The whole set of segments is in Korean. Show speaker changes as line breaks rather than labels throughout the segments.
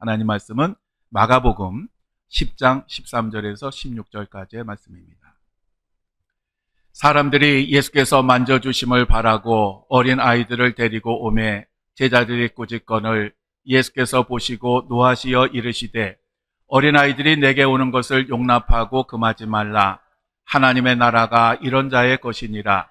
하나님 말씀은 마가복음 10장 13절에서 16절까지의 말씀입니다. 사람들이 예수께서 만져주심을 바라고 어린 아이들을 데리고 오매 제자들이 꾸짖거늘 예수께서 보시고 노하시어 이르시되 어린 아이들이 내게 오는 것을 용납하고 금하지 말라. 하나님의 나라가 이런 자의 것이니라.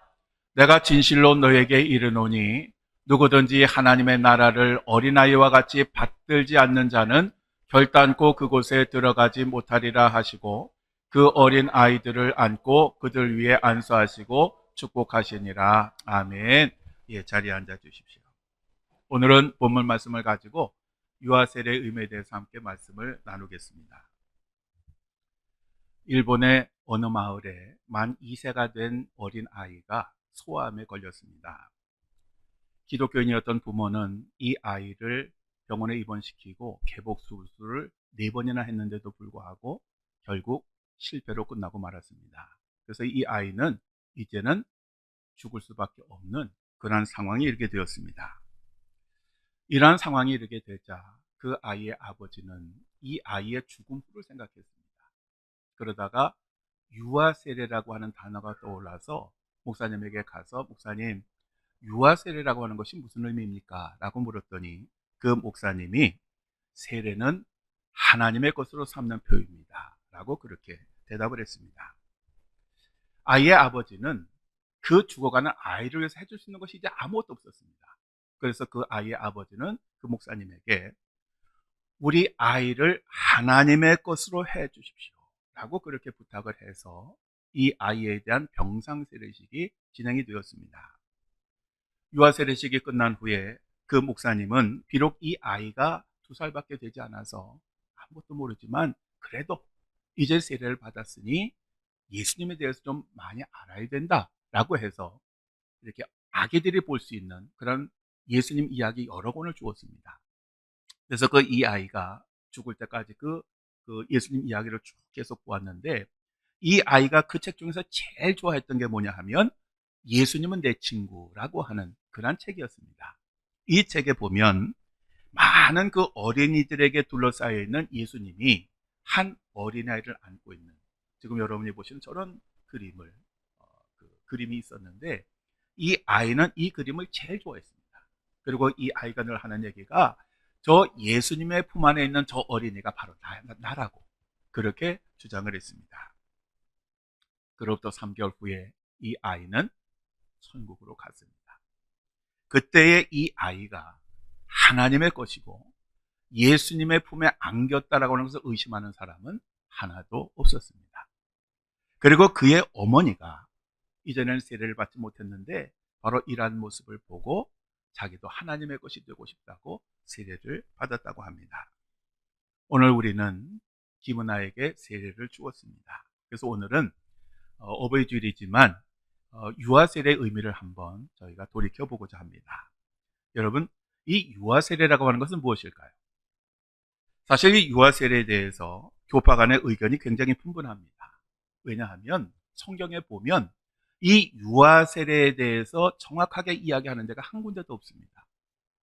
내가 진실로 너에게 이르노니 누구든지 하나님의 나라를 어린아이와 같이 받들지 않는 자는 결단코 그곳에 들어가지 못하리라 하시고 그 어린 아이들을 안고 그들 위에 안수하시고 축복하시니라. 아멘. 예, 자리에 앉아 주십시오. 오늘은 본문 말씀을 가지고 유아세례의 의미에 대해서 함께 말씀을 나누겠습니다. 일본의 어느 마을에 만 2세가 된 어린 아이가 소아암에 걸렸습니다. 기독교인이었던 부모는 이 아이를 병원에 입원시키고 개복 수술을 4번이나 했는데도 불구하고 결국 실패로 끝나고 말았습니다. 그래서 이 아이는 이제는 죽을 수밖에 없는 그런 상황이 이르게 되었습니다. 이러한 상황이 이르게 되자 그 아이의 아버지는 이 아이의 죽음 후를 생각했습니다. 그러다가 유아세례라고 하는 단어가 떠올라서 목사님에게 가서 목사님, 유아세례라고 하는 것이 무슨 의미입니까? 라고 물었더니 그 목사님이 세례는 하나님의 것으로 삼는 표현입니다. 라고 그렇게 대답을 했습니다. 아이의 아버지는 그 죽어가는 아이를 위해서 해줄 수 있는 것이 이제 아무것도 없었습니다. 그래서 그 아이의 아버지는 그 목사님에게 우리 아이를 하나님의 것으로 해 주십시오. 라고 그렇게 부탁을 해서 이 아이에 대한 병상세례식이 진행이 되었습니다. 유아세례식이 끝난 후에 그 목사님은 비록 이 아이가 2살밖에 되지 않아서 아무것도 모르지만 그래도 이제 세례를 받았으니 예수님에 대해서 좀 많이 알아야 된다라고 해서 이렇게 아기들이 볼 수 있는 그런 예수님 이야기 여러 권을 주었습니다. 그래서 그 이 아이가 죽을 때까지 그 예수님 이야기를 쭉 계속 보았는데 이 아이가 그 책 중에서 제일 좋아했던 게 뭐냐 하면 예수님은 내 친구라고 하는 그런 책이었습니다. 이 책에 보면 많은 그 어린이들에게 둘러싸여 있는 예수님이 한 어린아이를 안고 있는, 지금 여러분이 보시는 저런 그림을 그림이 있었는데 이 아이는 이 그림을 제일 좋아했습니다. 그리고 이 아이가 늘 하는 얘기가 저 예수님의 품 안에 있는 저 어린이가 바로 나라고 그렇게 주장을 했습니다. 그로부터 3개월 후에 이 아이는 천국으로 갔습니다. 그때의 이 아이가 하나님의 것이고 예수님의 품에 안겼다라고 하는 것을 의심하는 사람은 하나도 없었습니다. 그리고 그의 어머니가 이전에는 세례를 받지 못했는데 바로 이러한 모습을 보고 자기도 하나님의 것이 되고 싶다고 세례를 받았다고 합니다. 오늘 우리는 김은아에게 세례를 주었습니다. 그래서 오늘은 어버이 주일이지만 유아세례의 의미를 한번 저희가 돌이켜보고자 합니다. 여러분, 이 유아세례라고 하는 것은 무엇일까요? 사실 이 유아세례에 대해서 교파 간의 의견이 굉장히 분분합니다. 왜냐하면 성경에 보면 이 유아세례에 대해서 정확하게 이야기하는 데가 한 군데도 없습니다.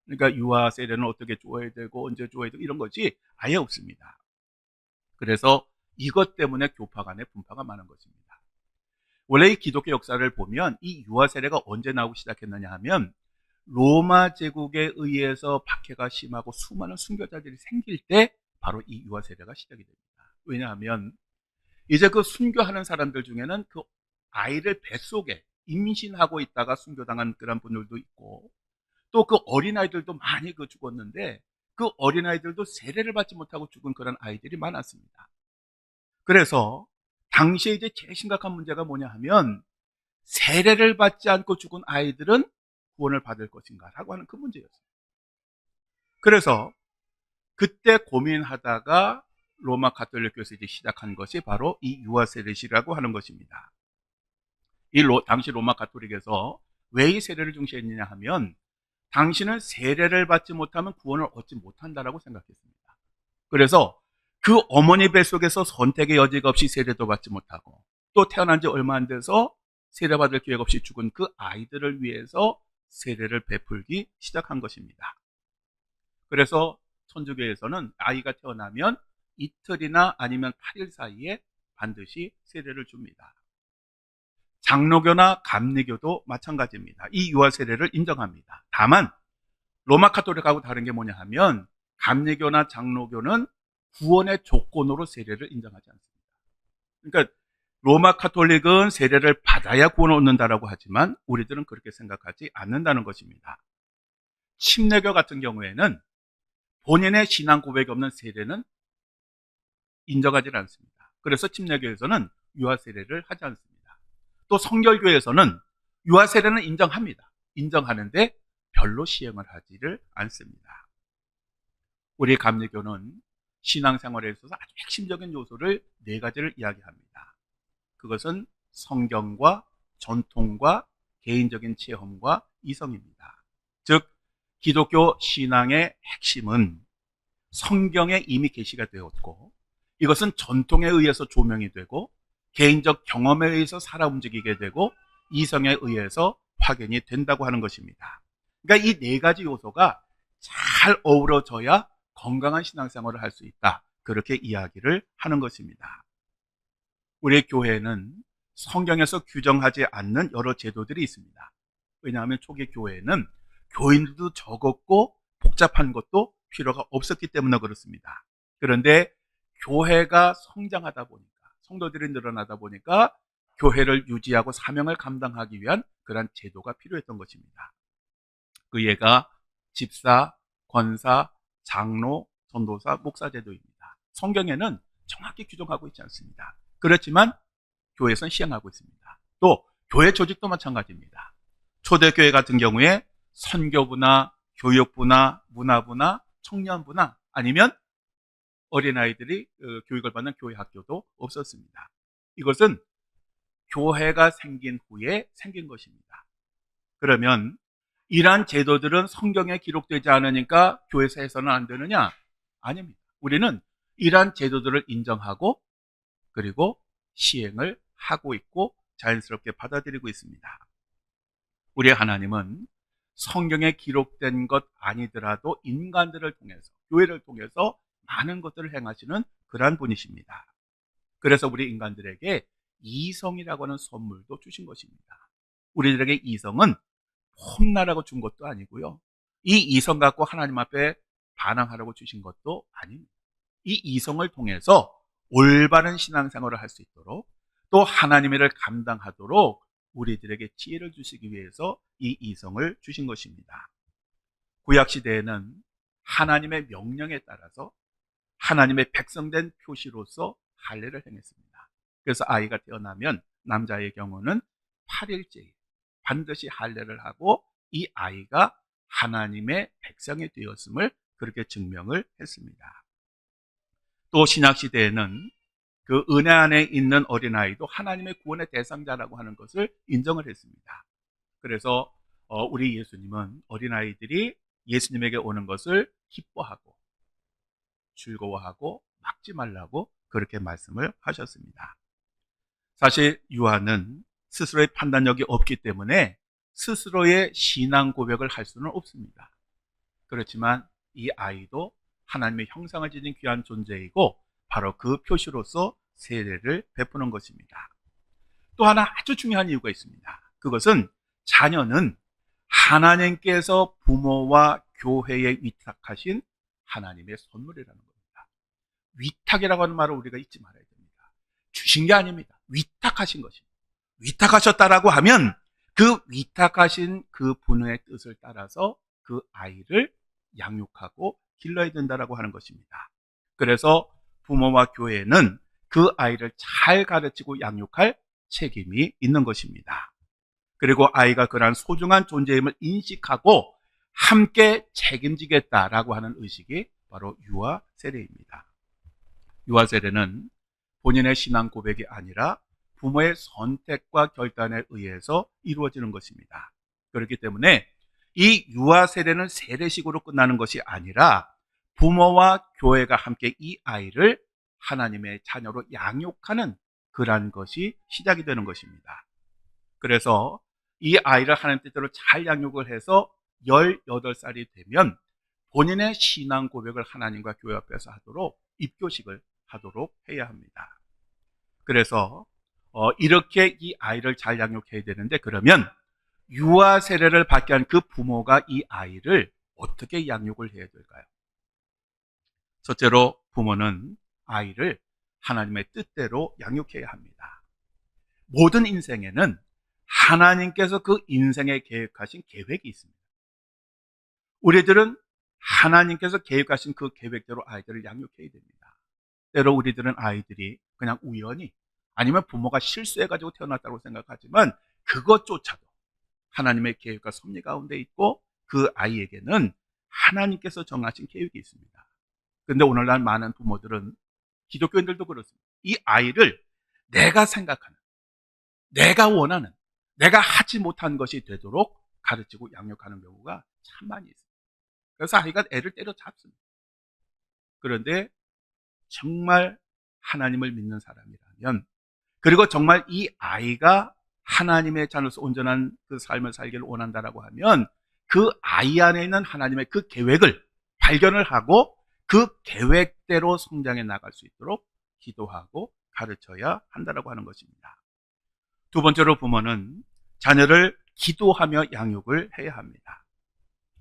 그러니까 유아세례는 어떻게 주어야 되고 언제 주어야 되고 이런 것이 아예 없습니다. 그래서 이것 때문에 교파 간의 분파가 많은 것입니다. 원래 이 기독교 역사를 보면 이 유아세례가 언제 나오기 시작했느냐 하면 로마 제국에 의해서 박해가 심하고 수많은 순교자들이 생길 때 바로 이 유아세례가 시작이 됩니다. 왜냐하면 이제 그 순교하는 사람들 중에는 그 아이를 뱃속에 임신하고 있다가 순교당한 그런 분들도 있고 또 그 어린아이들도 많이 죽었는데 그 어린아이들도 세례를 받지 못하고 죽은 그런 아이들이 많았습니다. 그래서 당시에 이제 제일 심각한 문제가 뭐냐 하면 세례를 받지 않고 죽은 아이들은 구원을 받을 것인가 라고 하는 그 문제였어요. 그래서 그때 고민하다가 로마 가톨릭교에서 이제 시작한 것이 바로 이 유아세례시라고 하는 것입니다. 당시 로마 가톨릭에서 왜 이 세례를 중시했느냐 하면 당신은 세례를 받지 못하면 구원을 얻지 못한다라고 생각했습니다. 그래서 그 어머니 뱃속에서 선택의 여지가 없이 세례도 받지 못하고 또 태어난 지 얼마 안 돼서 세례받을 기회가 없이 죽은 그 아이들을 위해서 세례를 베풀기 시작한 것입니다. 그래서 천주교에서는 아이가 태어나면 이틀이나 아니면 8일 사이에 반드시 세례를 줍니다. 장로교나 감리교도 마찬가지입니다. 이 유아 세례를 인정합니다. 다만 로마 카톨릭하고 다른 게 뭐냐 하면 감리교나 장로교는 구원의 조건으로 세례를 인정하지 않습니다. 그러니까 로마 카톨릭은 세례를 받아야 구원을 얻는다라고 하지만 우리들은 그렇게 생각하지 않는다는 것입니다. 침례교 같은 경우에는 본인의 신앙 고백이 없는 세례는 인정하지 않습니다. 그래서 침례교에서는 유아 세례를 하지 않습니다. 또 성결교에서는 유아 세례는 인정합니다. 인정하는데 별로 시행을 하지를 않습니다. 우리 감리교는 신앙생활에 있어서 아주 핵심적인 요소를 4가지를 이야기합니다. 그것은 성경과 전통과 개인적인 체험과 이성입니다. 즉 기독교 신앙의 핵심은 성경에 이미 계시가 되었고 이것은 전통에 의해서 조명이 되고 개인적 경험에 의해서 살아 움직이게 되고 이성에 의해서 확인이 된다고 하는 것입니다. 그러니까 이 4가지 요소가 잘 어우러져야 건강한 신앙생활을 할 수 있다. 그렇게 이야기를 하는 것입니다. 우리 교회는 성경에서 규정하지 않는 여러 제도들이 있습니다. 왜냐하면 초기 교회는 교인들도 적었고 복잡한 것도 필요가 없었기 때문에 그렇습니다. 그런데 교회가 성장하다 보니까 성도들이 늘어나다 보니까 교회를 유지하고 사명을 감당하기 위한 그런 제도가 필요했던 것입니다. 그 예가 집사, 권사, 장로, 전도사, 목사 제도입니다. 성경에는 정확히 규정하고 있지 않습니다. 그렇지만 교회에서는 시행하고 있습니다. 또 교회 조직도 마찬가지입니다. 초대교회 같은 경우에 선교부나 교육부나 문화부나 청년부나 아니면 어린아이들이 교육을 받는 교회 학교도 없었습니다. 이것은 교회가 생긴 후에 생긴 것입니다. 그러면 이러한 제도들은 성경에 기록되지 않으니까 교회에서 해서는 안 되느냐? 아닙니다. 우리는 이러한 제도들을 인정하고 그리고 시행을 하고 있고 자연스럽게 받아들이고 있습니다. 우리 하나님은 성경에 기록된 것 아니더라도 인간들을 통해서 교회를 통해서 많은 것들을 행하시는 그러한 분이십니다. 그래서 우리 인간들에게 이성이라고 하는 선물도 주신 것입니다. 우리들에게 이성은 혼나라고 준 것도 아니고요. 이 이성 갖고 하나님 앞에 반항하라고 주신 것도 아닙니다. 이 이성을 통해서 올바른 신앙생활을 할 수 있도록 또 하나님의 일을 감당하도록 우리들에게 지혜를 주시기 위해서 이 이성을 주신 것입니다. 구약시대에는 하나님의 명령에 따라서 하나님의 백성된 표시로서 할례를 행했습니다. 그래서 아이가 태어나면 남자의 경우는 8일째 반드시 할례를 하고 이 아이가 하나님의 백성이 되었음을 그렇게 증명을 했습니다. 또 신약시대에는 그 은혜 안에 있는 어린아이도 하나님의 구원의 대상자라고 하는 것을 인정을 했습니다. 그래서 우리 예수님은 어린아이들이 예수님에게 오는 것을 기뻐하고 즐거워하고 막지 말라고 그렇게 말씀을 하셨습니다. 사실 유아는 스스로의 판단력이 없기 때문에 스스로의 신앙 고백을 할 수는 없습니다. 그렇지만 이 아이도 하나님의 형상을 지닌 귀한 존재이고 바로 그 표시로서 세례를 베푸는 것입니다. 또 하나 아주 중요한 이유가 있습니다. 그것은 자녀는 하나님께서 부모와 교회에 위탁하신 하나님의 선물이라는 겁니다. 위탁이라고 하는 말을 우리가 잊지 말아야 됩니다. 주신 게 아닙니다. 위탁하신 것입니다. 위탁하셨다라고 하면 그 위탁하신 그 분의 뜻을 따라서 그 아이를 양육하고 길러야 된다라고 하는 것입니다. 그래서 부모와 교회는 그 아이를 잘 가르치고 양육할 책임이 있는 것입니다. 그리고 아이가 그러한 소중한 존재임을 인식하고 함께 책임지겠다라고 하는 의식이 바로 유아 세례입니다. 유아 세례는 본인의 신앙 고백이 아니라 부모의 선택과 결단에 의해서 이루어지는 것입니다. 그렇기 때문에 이 유아 세례는 세례식으로 끝나는 것이 아니라 부모와 교회가 함께 이 아이를 하나님의 자녀로 양육하는 그러한 것이 시작이 되는 것입니다. 그래서 이 아이를 하나님 뜻대로 잘 양육을 해서 18살이 되면 본인의 신앙 고백을 하나님과 교회 앞에서 하도록 입교식을 하도록 해야 합니다. 그래서 이렇게 이 아이를 잘 양육해야 되는데, 그러면 유아 세례를 받게 한 그 부모가 이 아이를 어떻게 양육을 해야 될까요? 첫째로 부모는 아이를 하나님의 뜻대로 양육해야 합니다. 모든 인생에는 하나님께서 그 인생에 계획하신 계획이 있습니다. 우리들은 하나님께서 계획하신 그 계획대로 아이들을 양육해야 됩니다. 때로 우리들은 아이들이 그냥 우연히, 아니면 부모가 실수해가지고 태어났다고 생각하지만 그것조차도 하나님의 계획과 섭리 가운데 있고, 그 아이에게는 하나님께서 정하신 계획이 있습니다. 그런데 오늘날 많은 부모들은, 기독교인들도 그렇습니다. 이 아이를 내가 생각하는, 내가 원하는, 내가 하지 못한 것이 되도록 가르치고 양육하는 경우가 참 많이 있습니다. 그래서 아이가 애를 때려잡습니다. 그런데 정말 하나님을 믿는 사람이라면, 그리고 정말 이 아이가 하나님의 자녀로서 온전한 그 삶을 살기를 원한다라고 하면, 그 아이 안에 있는 하나님의 그 계획을 발견을 하고 그 계획대로 성장해 나갈 수 있도록 기도하고 가르쳐야 한다라고 하는 것입니다. 두 번째로 부모는 자녀를 기도하며 양육을 해야 합니다.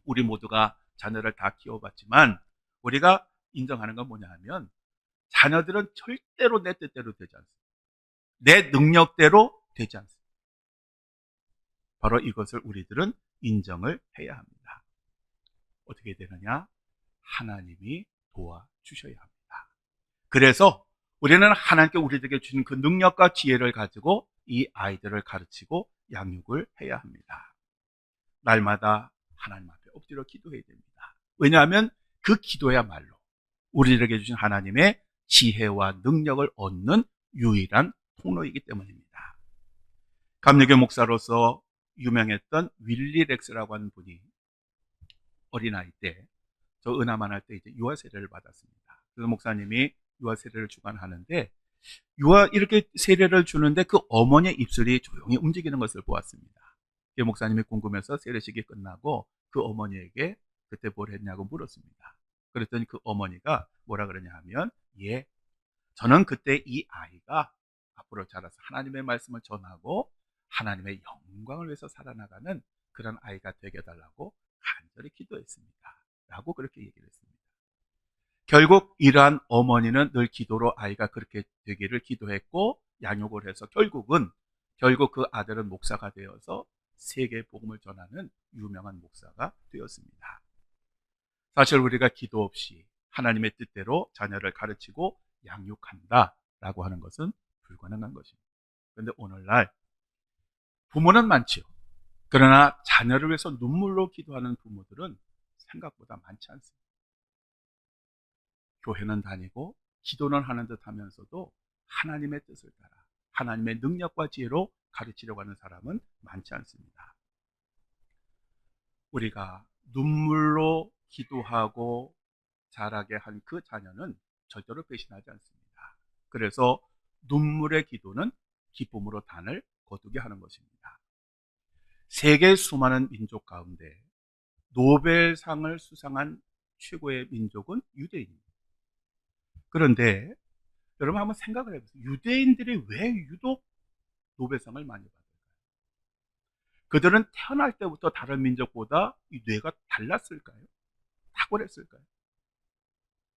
우리 모두가 자녀를 다 키워봤지만 우리가 인정하는 건 뭐냐 하면, 자녀들은 절대로 내 뜻대로 되지 않습니다. 내 능력대로 되지 않습니다. 바로 이것을 우리들은 인정을 해야 합니다. 어떻게 되느냐? 하나님이 도와주셔야 합니다. 그래서 우리는 하나님께 우리들에게 주신 그 능력과 지혜를 가지고 이 아이들을 가르치고 양육을 해야 합니다. 날마다 하나님 앞에 엎드려 기도해야 됩니다. 왜냐하면 그 기도야말로 우리들에게 주신 하나님의 지혜와 능력을 얻는 유일한 통로이기 때문입니다. 감리교 목사로서 유명했던 윌리 렉스라고 하는 분이 어린아이 때, 저 은하만 할 때 이제 유아 세례를 받았습니다. 그래서 목사님이 유아 세례를 주관하는데, 이렇게 세례를 주는데 그 어머니의 입술이 조용히 움직이는 것을 보았습니다. 목사님이 궁금해서 세례식이 끝나고 그 어머니에게 그때 뭘 했냐고 물었습니다. 그랬더니 그 어머니가 뭐라 그러냐 하면, 예, 저는 그때 이 아이가 앞으로 자라서 하나님의 말씀을 전하고 하나님의 영광을 위해서 살아나가는 그런 아이가 되게 해달라고 간절히 기도했습니다. 라고 그렇게 얘기를 했습니다. 결국 이러한 어머니는 늘 기도로 아이가 그렇게 되기를 기도했고 양육을 해서 결국 그 아들은 목사가 되어서 세계 복음을 전하는 유명한 목사가 되었습니다. 사실 우리가 기도 없이 하나님의 뜻대로 자녀를 가르치고 양육한다라고 하는 것은 불가능한 것입니다. 그런데 오늘날 부모는 많지요. 그러나 자녀를 위해서 눈물로 기도하는 부모들은 생각보다 많지 않습니다. 교회는 다니고 기도는 하는 듯 하면서도 하나님의 뜻을 따라 하나님의 능력과 지혜로 가르치려고 하는 사람은 많지 않습니다. 우리가 눈물로 기도하고 자라게 한 그 자녀는 절대로 배신하지 않습니다. 그래서 눈물의 기도는 기쁨으로 단을 거두게 하는 것입니다. 세계 수많은 민족 가운데 노벨상을 수상한 최고의 민족은 유대인입니다. 그런데 여러분 한번 생각을 해보세요. 유대인들이 왜 유독 노벨상을 많이 받을까요? 그들은 태어날 때부터 다른 민족보다 이 뇌가 달랐을까요? 탁월했을까요?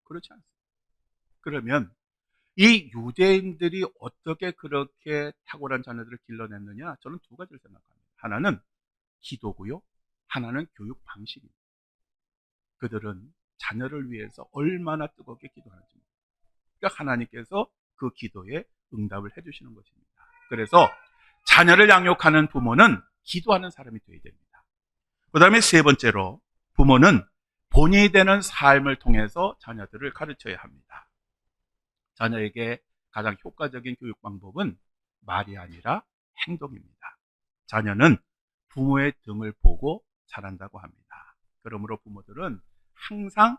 그렇지 않습니다. 그러면 이 유대인들이 어떻게 그렇게 탁월한 자녀들을 길러냈느냐? 저는 두 가지를 생각합니다. 하나는 기도고요, 하나는 교육 방식입니다. 그들은 자녀를 위해서 얼마나 뜨겁게 기도하는지, 그러니까 하나님께서 그 기도에 응답을 해주시는 것입니다. 그래서 자녀를 양육하는 부모는 기도하는 사람이 되어야 됩니다. 그 다음에 세 번째로 부모는 본이 되는 삶을 통해서 자녀들을 가르쳐야 합니다. 자녀에게 가장 효과적인 교육 방법은 말이 아니라 행동입니다. 자녀는 부모의 등을 보고 자란다고 합니다. 그러므로 부모들은 항상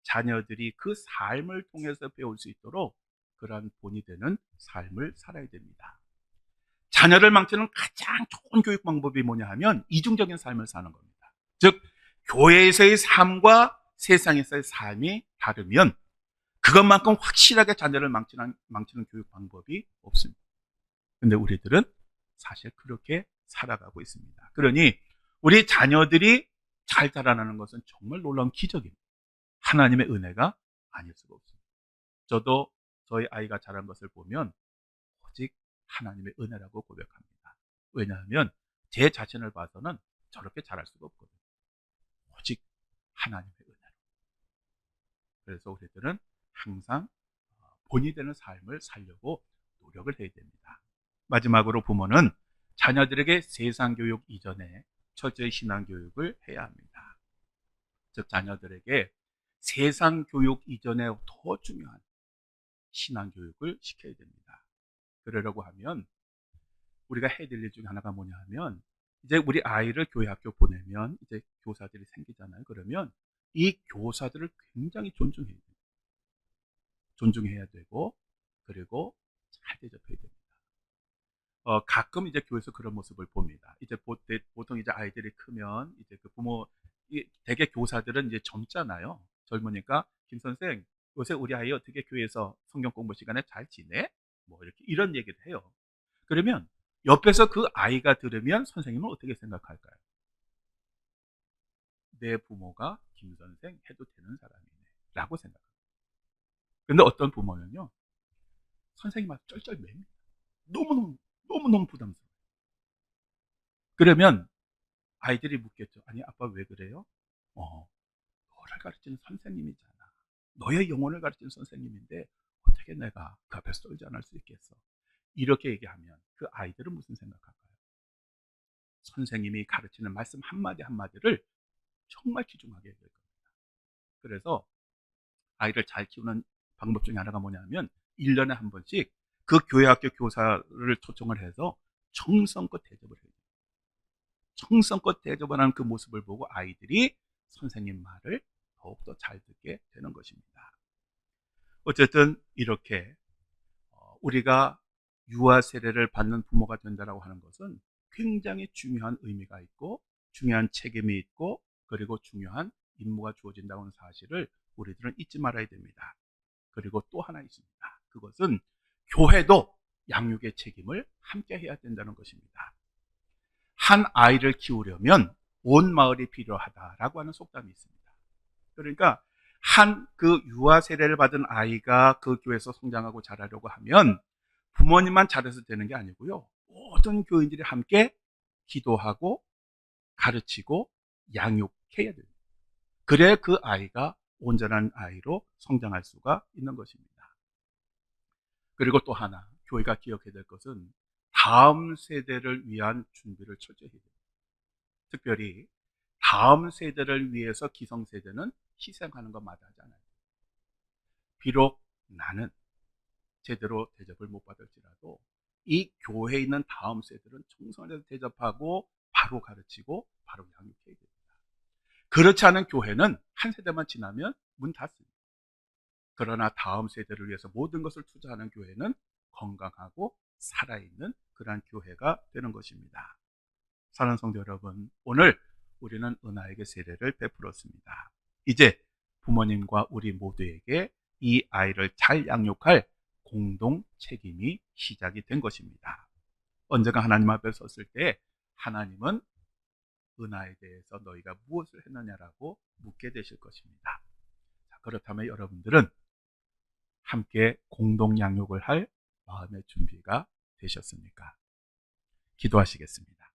자녀들이 그 삶을 통해서 배울 수 있도록 그러한 본이 되는 삶을 살아야 됩니다. 자녀를 망치는 가장 좋은 교육 방법이 뭐냐 하면 이중적인 삶을 사는 겁니다. 즉 교회에서의 삶과 세상에서의 삶이 다르면 그것만큼 확실하게 자녀를 망치는 교육 방법이 없습니다. 근데 우리들은 사실 그렇게 살아가고 있습니다. 그러니 우리 자녀들이 잘 자라나는 것은 정말 놀라운 기적입니다. 하나님의 은혜가 아닐 수가 없습니다. 저도 저희 아이가 자란 것을 보면 오직 하나님의 은혜라고 고백합니다. 왜냐하면 제 자신을 봐서는 저렇게 자랄 수가 없거든요. 오직 하나님의 은혜로. 그래서 우리들은 항상 본이 되는 삶을 살려고 노력을 해야 됩니다. 마지막으로 부모는 자녀들에게 세상 교육 이전에 철저히 신앙 교육을 해야 합니다. 즉 자녀들에게 세상 교육 이전에 더 중요한 신앙 교육을 시켜야 됩니다. 그러려고 하면 우리가 해야 될 일 중에 하나가 뭐냐 하면 이제 우리 아이를 교회 학교 보내면 이제 교사들이 생기잖아요. 그러면 이 교사들을 굉장히 존중해야 됩니다. 존중해야 되고 그리고 잘 대접해야 됩니다. 가끔 이제 교회에서 그런 모습을 봅니다. 이제 보통 이제 아이들이 크면 이제 그 대개 교사들은 이제 젊잖아요. 젊으니까 김 선생 요새 우리 아이 어떻게 교회에서 성경 공부 시간에 잘 지내? 뭐 이렇게 이런 얘기를 해요. 그러면 옆에서 그 아이가 들으면 선생님은 어떻게 생각할까요? 내 부모가 김 선생 해도 되는 사람이네 라고 생각합니다. 근데 어떤 부모는요 선생님한테 쩔쩔 맵니다. 너무너무 부담스러워요. 그러면 아이들이 묻겠죠. 아니 아빠 왜 그래요? 너를 가르치는 선생님이잖아. 너의 영혼을 가르치는 선생님인데 어떻게 내가 그 앞에서 쫄지 않을 수 있겠어? 이렇게 얘기하면 그 아이들은 무슨 생각할까요? 선생님이 가르치는 말씀 한마디 한마디를 정말 귀중하게 될 겁니다. 그래서 아이를 잘 키우는 방법 중에 하나가 뭐냐면 1년에 한 번씩 그 교회 학교 교사를 초청을 해서 정성껏 대접을 해요. 정성껏 대접을 하는 그 모습을 보고 아이들이 선생님 말을 더욱더 잘 듣게 되는 것입니다. 어쨌든 이렇게 우리가 유아 세례를 받는 부모가 된다고 하는 것은 굉장히 중요한 의미가 있고 중요한 책임이 있고 그리고 중요한 임무가 주어진다고 하는 사실을 우리들은 잊지 말아야 됩니다. 그리고 또 하나 있습니다. 그것은 교회도 양육의 책임을 함께 해야 된다는 것입니다. 한 아이를 키우려면 온 마을이 필요하다라고 하는 속담이 있습니다. 그러니까 그 유아 세례를 받은 아이가 그 교회에서 성장하고 자라려고 하면 부모님만 잘해서 되는 게 아니고요. 모든 교인들이 함께 기도하고 가르치고 양육해야 됩니다. 그래야 그 아이가 온전한 아이로 성장할 수가 있는 것입니다. 그리고 또 하나 교회가 기억해야 될 것은 다음 세대를 위한 준비를 철저히 해야 됩니다. 특별히 다음 세대를 위해서 기성세대는 희생하는 것 마다하지 않아요. 비록 나는 제대로 대접을 못 받을지라도 이 교회에 있는 다음 세대는 정성을 대접하고 바로 가르치고 바로 양육해야 됩니다. 그렇지 않은 교회는 한 세대만 지나면 문 닫습니다. 그러나 다음 세대를 위해서 모든 것을 투자하는 교회는 건강하고 살아있는 그러한 교회가 되는 것입니다. 사랑하는 성도 여러분, 오늘 우리는 은하에게 세례를 베풀었습니다. 이제 부모님과 우리 모두에게 이 아이를 잘 양육할 공동 책임이 시작이 된 것입니다. 언젠가 하나님 앞에 섰을 때 하나님은 은하에 대해서 너희가 무엇을 했느냐라고 묻게 되실 것입니다. 자, 그렇다면 여러분들은 함께 공동 양육을 할 마음의 준비가 되셨습니까? 기도하시겠습니다.